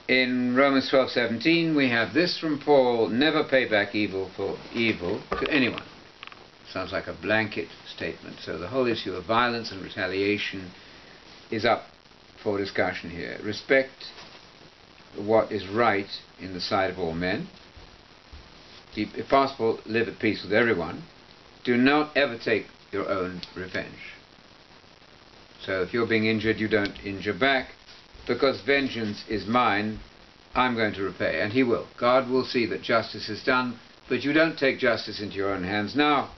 In Romans 12:17 we have this from Paul: never pay back evil for evil to anyone. Sounds like a blanket statement. So the whole issue of violence and retaliation is up for discussion here. Respect what is right in the sight of all men. If possible, live at peace with everyone. Do not ever take your own revenge. So if you're being injured, you don't injure back, because vengeance is mine, I'm going to repay. And he will. God will see that justice is done, but you don't take justice into your own hands. Now,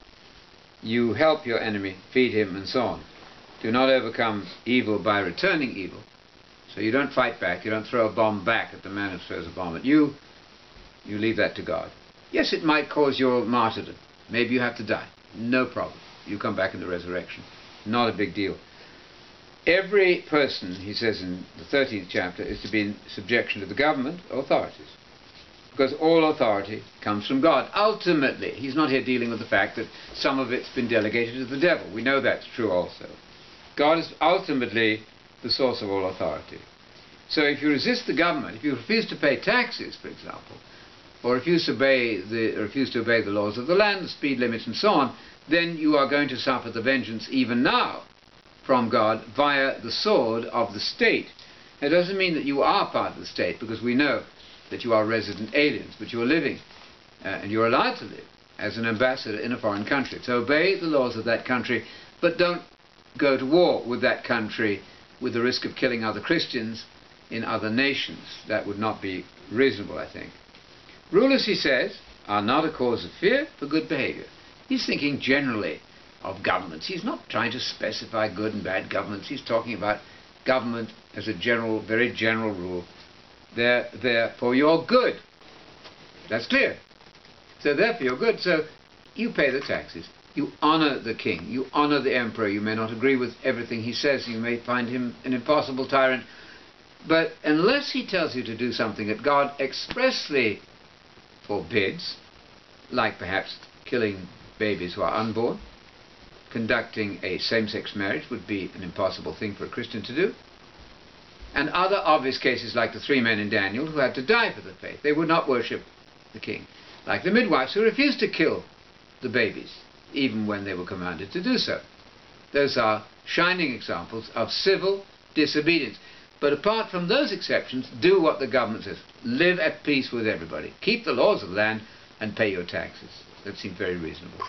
you help your enemy, feed him, and so on. Do not overcome evil by returning evil. So you don't fight back, you don't throw a bomb back at the man who throws a bomb at you. You leave that to God. Yes, it might cause your martyrdom. Maybe you have to die. No problem. You come back in the resurrection. Not a big deal. Every person, he says in the 13th chapter, is to be in subjection to the government authorities. Because all authority comes from God. Ultimately, he's not here dealing with the fact that some of it's been delegated to the devil. We know that's true also. God is ultimately the source of all authority. So if you resist the government, if you refuse to pay taxes, for example, or refuse to obey the laws of the land, the speed limits and so on, then you are going to suffer the vengeance even now from God via the sword of the state. It doesn't mean that you are part of the state, because we know that you are resident aliens, but you are living, and you're allowed to live as an ambassador in a foreign country. So obey the laws of that country, but don't go to war with that country with the risk of killing other Christians in other nations. That would not be reasonable, I think. Rulers, he says, are not a cause of fear for good behavior. He's thinking generally of governments. He's not trying to specify good and bad governments. He's talking about government as a general, very general rule. They're there for your good. That's clear. So they're for your good. So you pay the taxes. You honor the king. You honor the emperor. You may not agree with everything he says. You may find him an impossible tyrant. But unless he tells you to do something that God expressly forbids, like perhaps killing babies who are unborn, conducting a same-sex marriage would be an impossible thing for a Christian to do, and other obvious cases like the 3 men in Daniel who had to die for the faith. They would not worship the king. Like the midwives who refused to kill the babies, even when they were commanded to do so. Those are shining examples of civil disobedience. But apart from those exceptions, do what the government says. Live at peace with everybody. Keep the laws of the land and pay your taxes. That seems very reasonable.